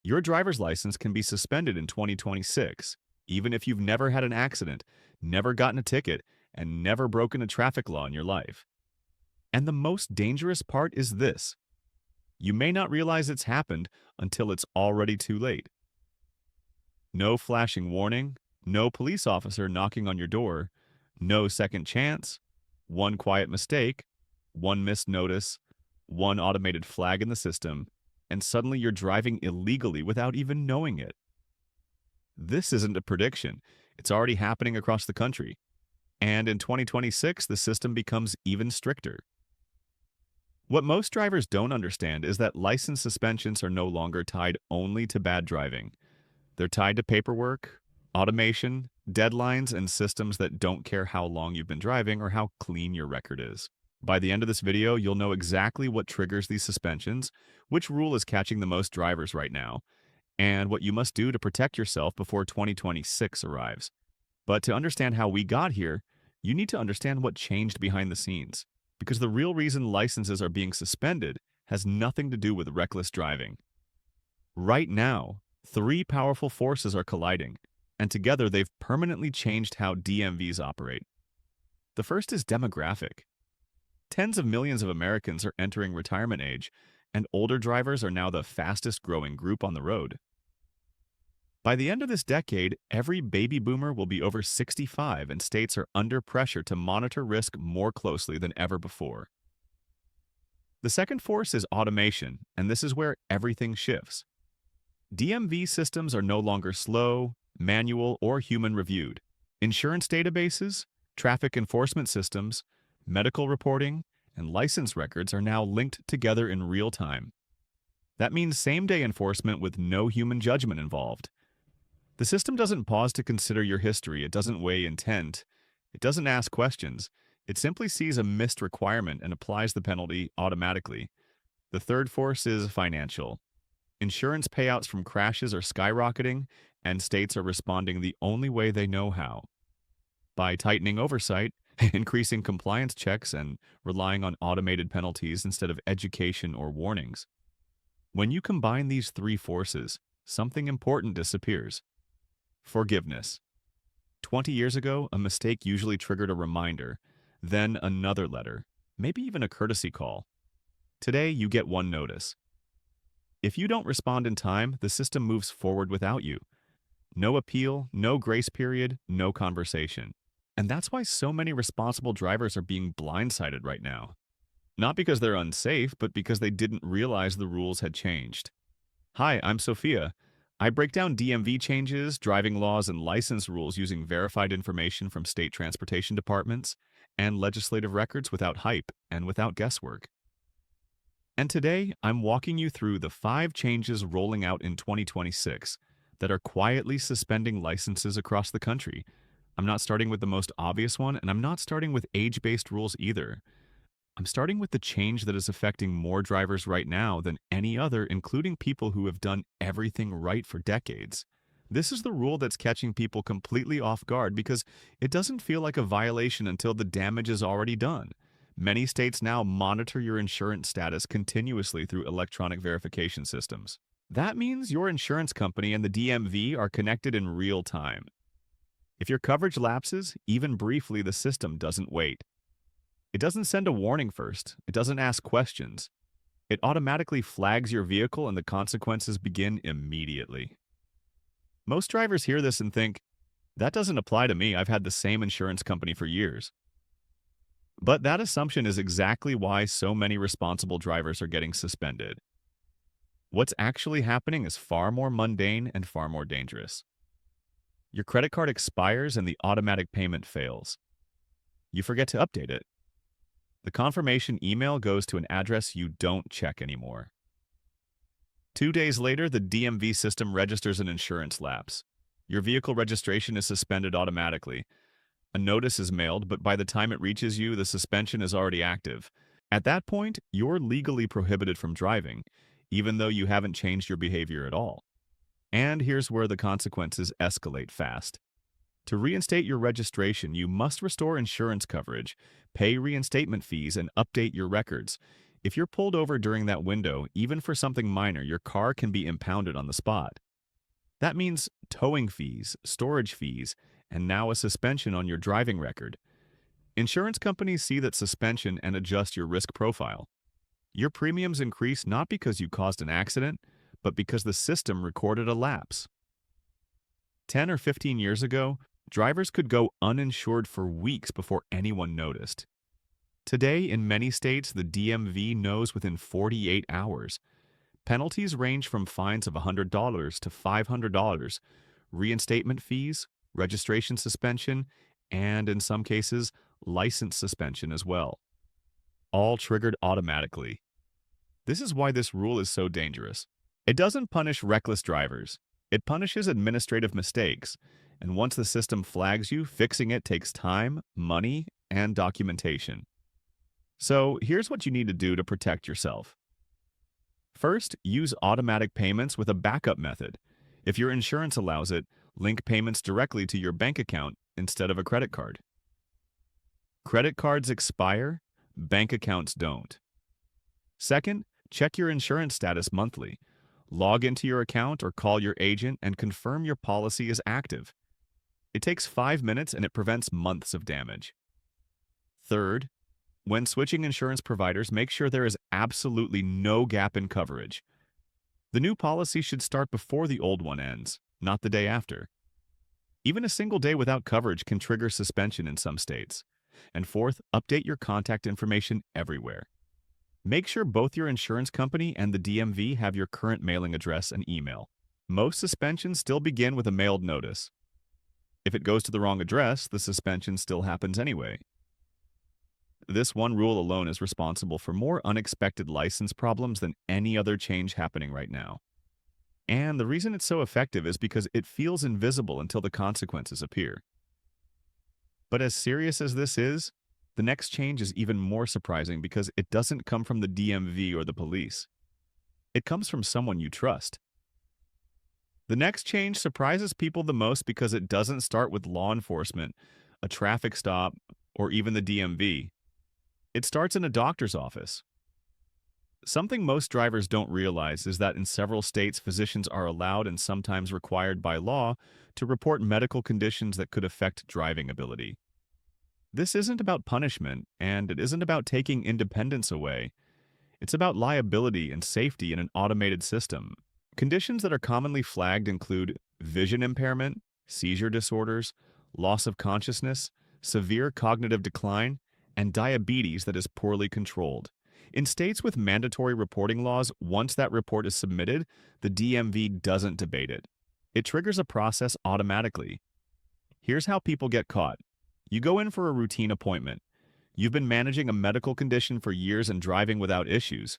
Your driver's license can be suspended in 2026, even if you've never had an accident, never gotten a ticket, and never broken a traffic law in your life. And the most dangerous part is this: you may not realize it's happened until it's already too late. No flashing warning, no police officer knocking on your door, no second chance, one quiet mistake, one missed notice, one automated flag in the system, and suddenly you're driving illegally without even knowing it. This isn't a prediction. It's already happening across the country. And in 2026, the system becomes even stricter. What most drivers don't understand is that license suspensions are no longer tied only to bad driving. They're tied to paperwork, automation, deadlines, and systems that don't care how long you've been driving or how clean your record is. By the end of this video, you'll know exactly what triggers these suspensions, which rule is catching the most drivers right now, and what you must do to protect yourself before 2026 arrives. But to understand how we got here, you need to understand what changed behind the scenes, because the real reason licenses are being suspended has nothing to do with reckless driving. Right now, three powerful forces are colliding, and together they've permanently changed how DMVs operate. The first is demographic. Tens of millions of Americans are entering retirement age, and older drivers are now the fastest growing group on the road. By the end of this decade, every baby boomer will be over 65, and states are under pressure to monitor risk more closely than ever before. The second force is automation, and this is where everything shifts. DMV systems are no longer slow, manual, or human reviewed. Insurance databases, traffic enforcement systems, medical reporting, and license records are now linked together in real time. That means same-day enforcement with no human judgment involved. The system doesn't pause to consider your history, it doesn't weigh intent, it doesn't ask questions, it simply sees a missed requirement and applies the penalty automatically. The third force is financial. Insurance payouts from crashes are skyrocketing, and states are responding the only way they know how: by tightening oversight, increasing compliance checks, and relying on automated penalties instead of education or warnings. When you combine these three forces, something important disappears: forgiveness. 20 years ago, a mistake usually triggered a reminder, then another letter, maybe even a courtesy call. Today, you get one notice. If you don't respond in time, the system moves forward without you. No appeal, no grace period, no conversation. And that's why so many responsible drivers are being blindsided right now. Not because they're unsafe, but because they didn't realize the rules had changed. Hi, I'm Sophia. I break down DMV changes, driving laws, and license rules using verified information from state transportation departments and legislative records without hype and without guesswork. And today, I'm walking you through the 5 changes rolling out in 2026 that are quietly suspending licenses across the country. I'm not starting with the most obvious one, and I'm not starting with age-based rules either. I'm starting with the change that is affecting more drivers right now than any other, including people who have done everything right for decades. This is the rule that's catching people completely off guard because it doesn't feel like a violation until the damage is already done. Many states now monitor your insurance status continuously through electronic verification systems. That means your insurance company and the DMV are connected in real time. If your coverage lapses, even briefly, the system doesn't wait. It doesn't send a warning first. It doesn't ask questions. It automatically flags your vehicle and the consequences begin immediately. Most drivers hear this and think, that doesn't apply to me. I've had the same insurance company for years. But that assumption is exactly why so many responsible drivers are getting suspended. What's actually happening is far more mundane and far more dangerous. Your credit card expires and the automatic payment fails. You forget to update it. The confirmation email goes to an address you don't check anymore. 2 days later, the DMV system registers an insurance lapse. Your vehicle registration is suspended automatically. A notice is mailed, but by the time it reaches you, the suspension is already active. At that point, you're legally prohibited from driving, even though you haven't changed your behavior at all. And here's where the consequences escalate fast. To reinstate your registration, you must restore insurance coverage, pay reinstatement fees, and update your records. If you're pulled over during that window, even for something minor, your car can be impounded on the spot. That means towing fees, storage fees, and now a suspension on your driving record. Insurance companies see that suspension and adjust your risk profile. Your premiums increase not because you caused an accident, but because the system recorded a lapse. 10 or 15 years ago, drivers could go uninsured for weeks before anyone noticed. Today, in many states, the DMV knows within 48 hours. Penalties range from fines of $100 to $500, reinstatement fees, registration suspension, and in some cases, license suspension as well. All triggered automatically. This is why this rule is so dangerous. It doesn't punish reckless drivers. It punishes administrative mistakes. And once the system flags you, fixing it takes time, money, and documentation. So here's what you need to do to protect yourself. First, use automatic payments with a backup method. If your insurance allows it, link payments directly to your bank account instead of a credit card. Credit cards expire, bank accounts don't. Second, check your insurance status monthly. Log into your account or call your agent and confirm your policy is active. It takes 5 minutes and it prevents months of damage. Third, when switching insurance providers, make sure there is absolutely no gap in coverage. The new policy should start before the old one ends, not the day after. Even a single day without coverage can trigger suspension in some states. And fourth, update your contact information everywhere. Make sure both your insurance company and the DMV have your current mailing address and email. Most suspensions still begin with a mailed notice. If it goes to the wrong address, the suspension still happens anyway. This one rule alone is responsible for more unexpected license problems than any other change happening right now. And the reason it's so effective is because it feels invisible until the consequences appear. But as serious as this is, the next change is even more surprising because it doesn't come from the DMV or the police. It comes from someone you trust. The next change surprises people the most because it doesn't start with law enforcement, a traffic stop, or even the DMV. It starts in a doctor's office. Something most drivers don't realize is that in several states, physicians are allowed and sometimes required by law to report medical conditions that could affect driving ability. This isn't about punishment, and it isn't about taking independence away. It's about liability and safety in an automated system. Conditions that are commonly flagged include vision impairment, seizure disorders, loss of consciousness, severe cognitive decline, and diabetes that is poorly controlled. In states with mandatory reporting laws, once that report is submitted, the DMV doesn't debate it. It triggers a process automatically. Here's how people get caught. You go in for a routine appointment. You've been managing a medical condition for years and driving without issues.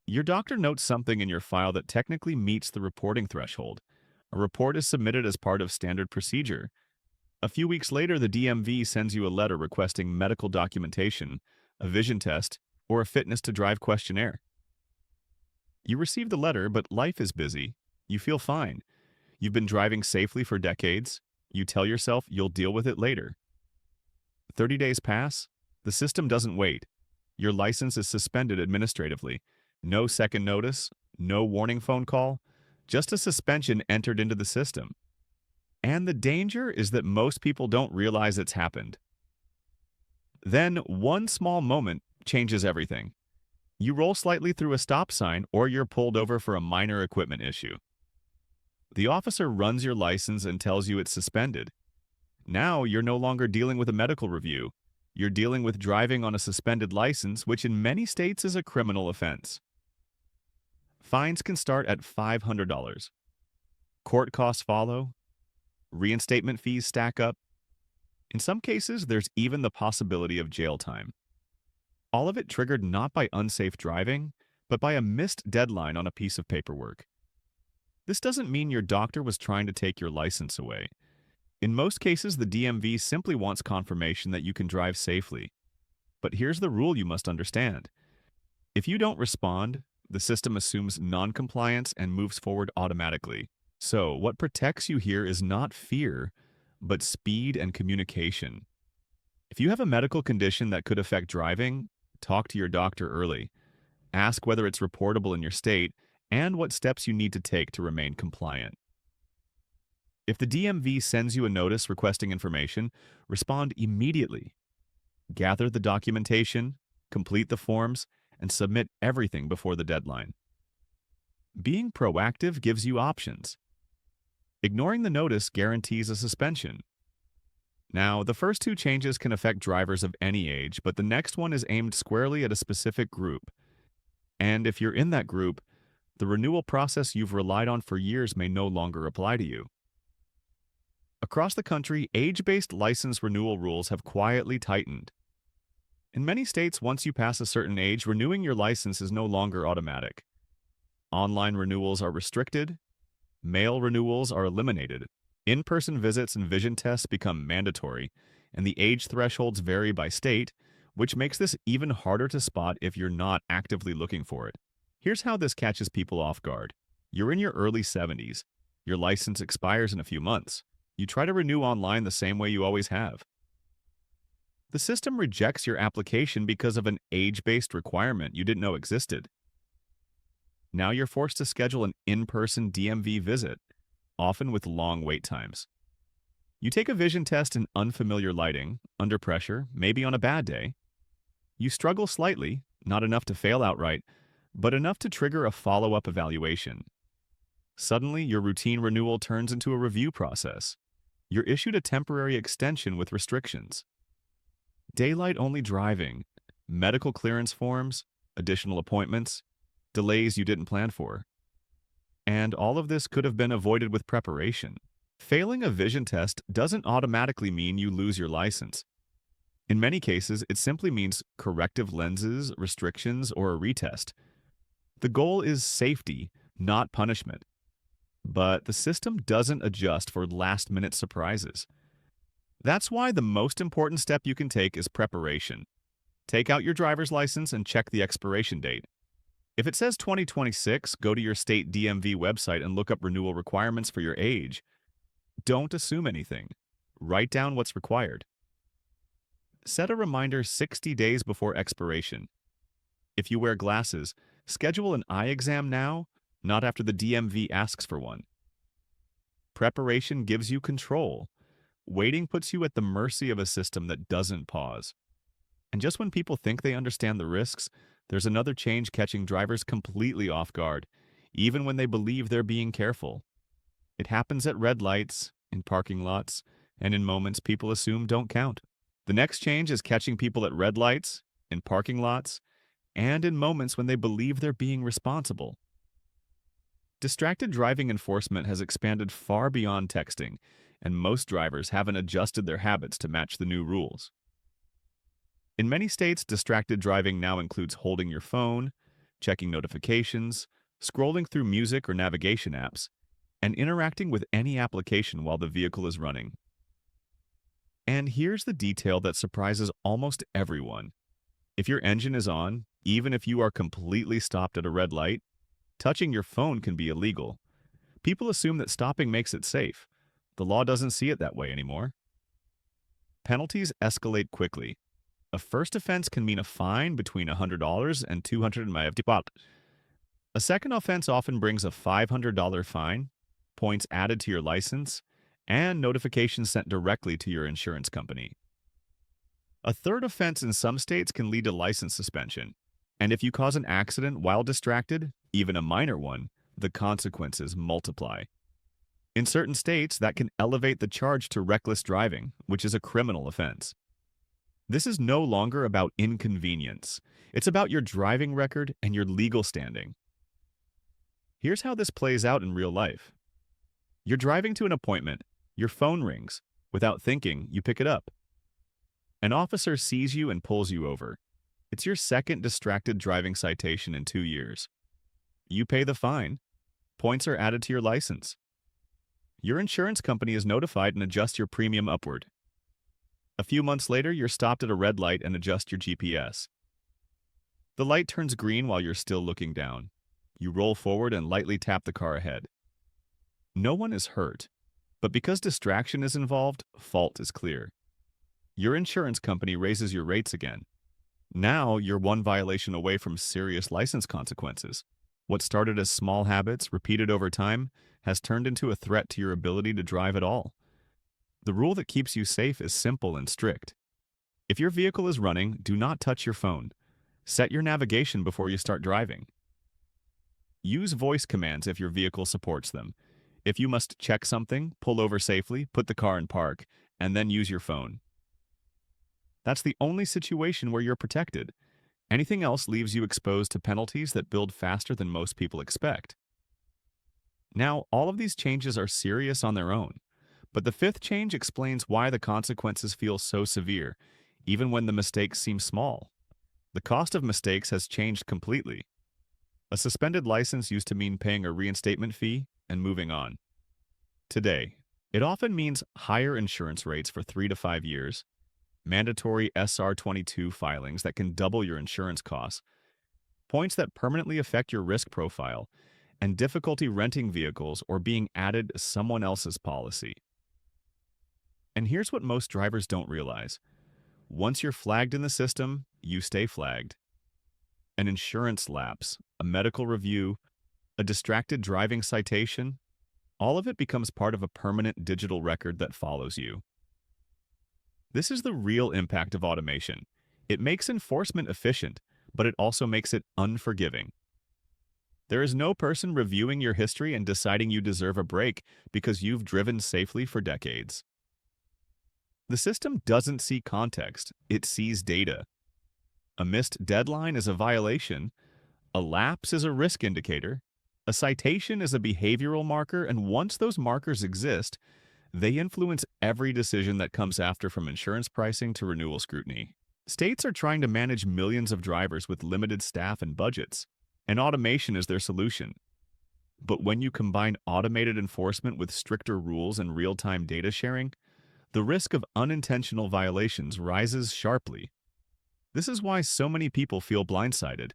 Your doctor notes something in your file that technically meets the reporting threshold. A report is submitted as part of standard procedure. A few weeks later, the DMV sends you a letter requesting medical documentation, a vision test, or a fitness to drive questionnaire. You receive the letter, but life is busy. You feel fine. You've been driving safely for decades. You tell yourself you'll deal with it later. 30 days pass. The system doesn't wait. Your license is suspended administratively. No second notice, no warning phone call, just a suspension entered into the system. And the danger is that most people don't realize it's happened. Then one small moment changes everything. You roll slightly through a stop sign or you're pulled over for a minor equipment issue. The officer runs your license and tells you it's suspended. Now you're no longer dealing with a medical review. You're dealing with driving on a suspended license, which in many states is a criminal offense. Fines can start at $500. Court costs follow. Reinstatement fees stack up. In some cases, there's even the possibility of jail time. All of it triggered not by unsafe driving, but by a missed deadline on a piece of paperwork. This doesn't mean your doctor was trying to take your license away. In most cases, the DMV simply wants confirmation that you can drive safely. But here's the rule you must understand. If you don't respond, the system assumes non-compliance and moves forward automatically. So, what protects you here is not fear, but speed and communication. If you have a medical condition that could affect driving, talk to your doctor early. Ask whether it's reportable in your state and what steps you need to take to remain compliant. If the DMV sends you a notice requesting information, respond immediately. Gather the documentation, complete the forms, and submit everything before the deadline. Being proactive gives you options. Ignoring the notice guarantees a suspension. Now, the first two changes can affect drivers of any age, but the next one is aimed squarely at a specific group. And if you're in that group, the renewal process you've relied on for years may no longer apply to you. Across the country, age-based license renewal rules have quietly tightened. In many states, once you pass a certain age, renewing your license is no longer automatic. Online renewals are restricted, mail renewals are eliminated, in-person visits and vision tests become mandatory, and the age thresholds vary by state, which makes this even harder to spot if you're not actively looking for it. Here's how this catches people off guard. You're in your early 70s. Your license expires in a few months. You try to renew online the same way you always have. The system rejects your application because of an age-based requirement you didn't know existed. Now you're forced to schedule an in-person DMV visit, often with long wait times. You take a vision test in unfamiliar lighting, under pressure, maybe on a bad day. You struggle slightly, not enough to fail outright, but enough to trigger a follow-up evaluation. Suddenly, your routine renewal turns into a review process. You're issued a temporary extension with restrictions. Daylight-only driving, medical clearance forms, additional appointments, delays you didn't plan for. And all of this could have been avoided with preparation. Failing a vision test doesn't automatically mean you lose your license. In many cases, it simply means corrective lenses, restrictions, or a retest. The goal is safety, not punishment. But the system doesn't adjust for last-minute surprises. That's why the most important step you can take is preparation. Take out your driver's license and check the expiration date. If it says 2026, go to your state DMV website and look up renewal requirements for your age. Don't assume anything. Write down what's required. Set a reminder 60 days before expiration. If you wear glasses, schedule an eye exam now, not after the DMV asks for one. Preparation gives you control. Waiting puts you at the mercy of a system that doesn't pause. And just when people think they understand the risks, there's another change catching drivers completely off guard, even when they believe they're being careful. It happens at red lights, in parking lots, and in moments people assume don't count. The next change is catching people at red lights, in parking lots, and in moments when they believe they're being responsible. Distracted driving enforcement has expanded far beyond texting, and most drivers haven't adjusted their habits to match the new rules. In many states, distracted driving now includes holding your phone, checking notifications, scrolling through music or navigation apps, and interacting with any application while the vehicle is running. And here's the detail that surprises almost everyone. If your engine is on, even if you are completely stopped at a red light, touching your phone can be illegal. People assume that stopping makes it safe. The law doesn't see it that way anymore. Penalties escalate quickly. A first offense can mean a fine between $100 and $250. A second offense often brings a $500 fine, points added to your license, and notifications sent directly to your insurance company. A third offense in some states can lead to license suspension. And if you cause an accident while distracted, even a minor one, the consequences multiply. In certain states, that can elevate the charge to reckless driving, which is a criminal offense. This is no longer about inconvenience. It's about your driving record and your legal standing. Here's how this plays out in real life. You're driving to an appointment. Your phone rings. Without thinking, you pick it up. An officer sees you and pulls you over. It's your second distracted driving citation in 2 years. You pay the fine. Points are added to your license. Your insurance company is notified and adjusts your premium upward. A few months later, you're stopped at a red light and adjust your GPS. The light turns green while you're still looking down. You roll forward and lightly tap the car ahead. No one is hurt, but because distraction is involved, fault is clear. Your insurance company raises your rates again. Now you're one violation away from serious license consequences. What started as small habits, repeated over time, has turned into a threat to your ability to drive at all. The rule that keeps you safe is simple and strict. If your vehicle is running, do not touch your phone. Set your navigation before you start driving. Use voice commands if your vehicle supports them. If you must check something, pull over safely, put the car in park, and then use your phone. That's the only situation where you're protected. Anything else leaves you exposed to penalties that build faster than most people expect. Now, all of these changes are serious on their own, but the fifth change explains why the consequences feel so severe, even when the mistakes seem small. The cost of mistakes has changed completely. A suspended license used to mean paying a reinstatement fee and moving on. Today, it often means higher insurance rates for 3 to 5 years, mandatory SR22 filings that can double your insurance costs, points that permanently affect your risk profile, and difficulty renting vehicles or being added to someone else's policy. And here's what most drivers don't realize. Once you're flagged in the system, you stay flagged. An insurance lapse, a medical review, a distracted driving citation, all of it becomes part of a permanent digital record that follows you. This is the real impact of automation. It makes enforcement efficient, but it also makes it unforgiving. There is no person reviewing your history and deciding you deserve a break because you've driven safely for decades. The system doesn't see context, it sees data. A missed deadline is a violation, a lapse is a risk indicator, a citation is a behavioral marker, and once those markers exist, they influence every decision that comes after, from insurance pricing to renewal scrutiny. States are trying to manage millions of drivers with limited staff and budgets, and automation is their solution. But when you combine automated enforcement with stricter rules and real-time data sharing, the risk of unintentional violations rises sharply. This is why so many people feel blindsided.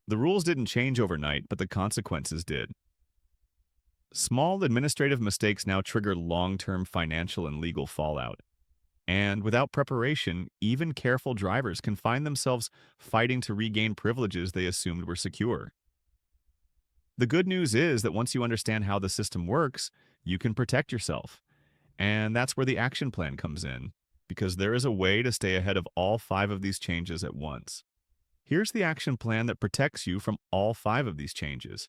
The rules didn't change overnight, but the consequences did. Small administrative mistakes now trigger long-term financial and legal fallout. And without preparation, even careful drivers can find themselves fighting to regain privileges they assumed were secure. The good news is that once you understand how the system works, you can protect yourself. And that's where the action plan comes in, because there is a way to stay ahead of all 5 of these changes at once. Here's the action plan that protects you from all 5 of these changes.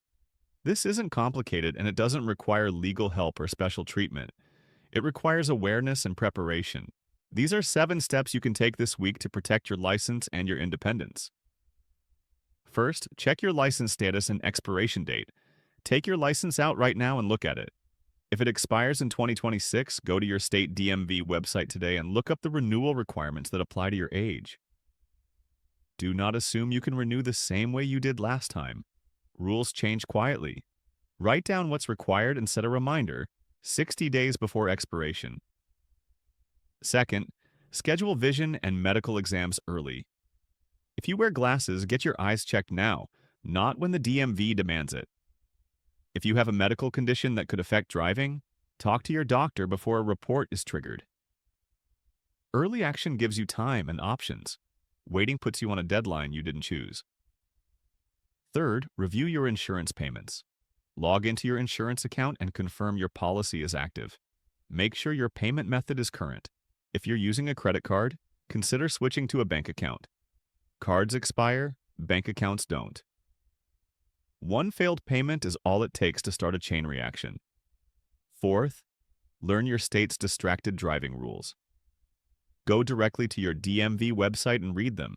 This isn't complicated, and it doesn't require legal help or special treatment. It requires awareness and preparation. These are 7 steps you can take this week to protect your license and your independence. First, check your license status and expiration date. Take your license out right now and look at it. If it expires in 2026, go to your state DMV website today and look up the renewal requirements that apply to your age. Do not assume you can renew the same way you did last time. Rules change quietly. Write down what's required and set a reminder 60 days before expiration. Second, schedule vision and medical exams early. If you wear glasses, get your eyes checked now, not when the DMV demands it. If you have a medical condition that could affect driving, talk to your doctor before a report is triggered. Early action gives you time and options. Waiting puts you on a deadline you didn't choose. Third, review your insurance payments. Log into your insurance account and confirm your policy is active. Make sure your payment method is current. If you're using a credit card, consider switching to a bank account. Cards expire, bank accounts don't. One failed payment is all it takes to start a chain reaction. Fourth, learn your state's distracted driving rules. Go directly to your DMV website and read them.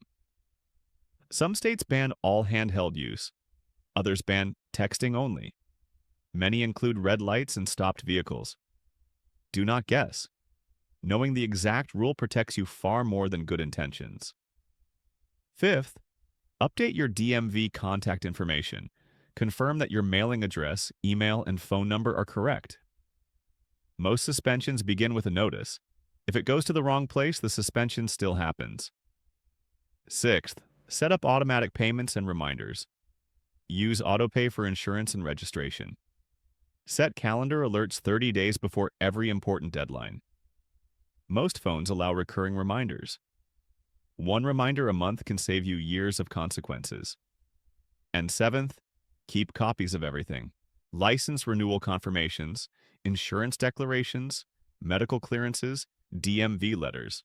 Some states ban all handheld use. Others ban texting only. Many include red lights and stopped vehicles. Do not guess. Knowing the exact rule protects you far more than good intentions. Fifth, update your DMV contact information. Confirm that your mailing address, email, and phone number are correct. Most suspensions begin with a notice. If it goes to the wrong place, the suspension still happens. Sixth, set up automatic payments and reminders. Use AutoPay for insurance and registration. Set calendar alerts 30 days before every important deadline. Most phones allow recurring reminders. One reminder a month can save you years of consequences. And seventh, keep copies of everything. License renewal confirmations, insurance declarations, medical clearances, DMV letters.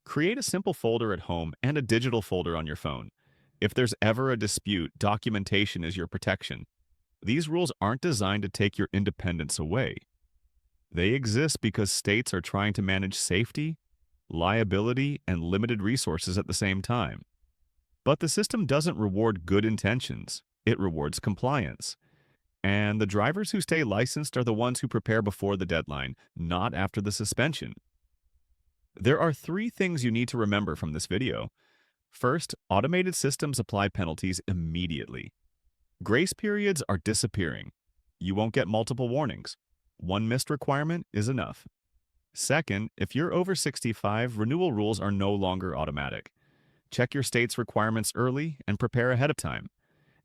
Create a simple folder at home and a digital folder on your phone. If there's ever a dispute, documentation is your protection. These rules aren't designed to take your independence away. They exist because states are trying to manage safety, liability, and limited resources at the same time. But the system doesn't reward good intentions, it rewards compliance. And the drivers who stay licensed are the ones who prepare before the deadline, not after the suspension. There are three things you need to remember from this video. First, automated systems apply penalties immediately. Grace periods are disappearing. You won't get multiple warnings. One missed requirement is enough. Second, if you're over 65, renewal rules are no longer automatic. Check your state's requirements early and prepare ahead of time.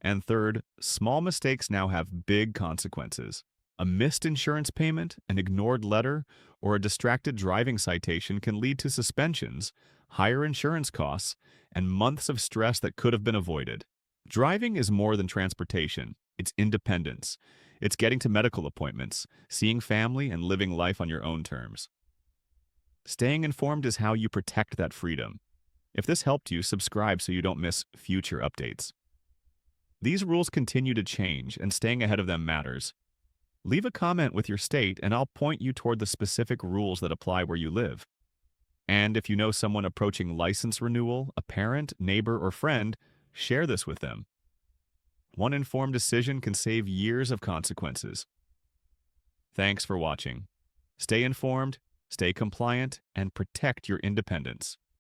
And third, small mistakes now have big consequences. A missed insurance payment, an ignored letter, or a distracted driving citation can lead to suspensions, higher insurance costs, and months of stress that could have been avoided. Driving is more than transportation. It's independence. It's getting to medical appointments, seeing family, and living life on your own terms. Staying informed is how you protect that freedom. If this helped you, subscribe so you don't miss future updates. These rules continue to change, and staying ahead of them matters. Leave a comment with your state, and I'll point you toward the specific rules that apply where you live. And if you know someone approaching license renewal, a parent, neighbor, or friend, share this with them. One informed decision can save years of consequences. Thanks for watching. Stay informed, stay compliant, and protect your independence.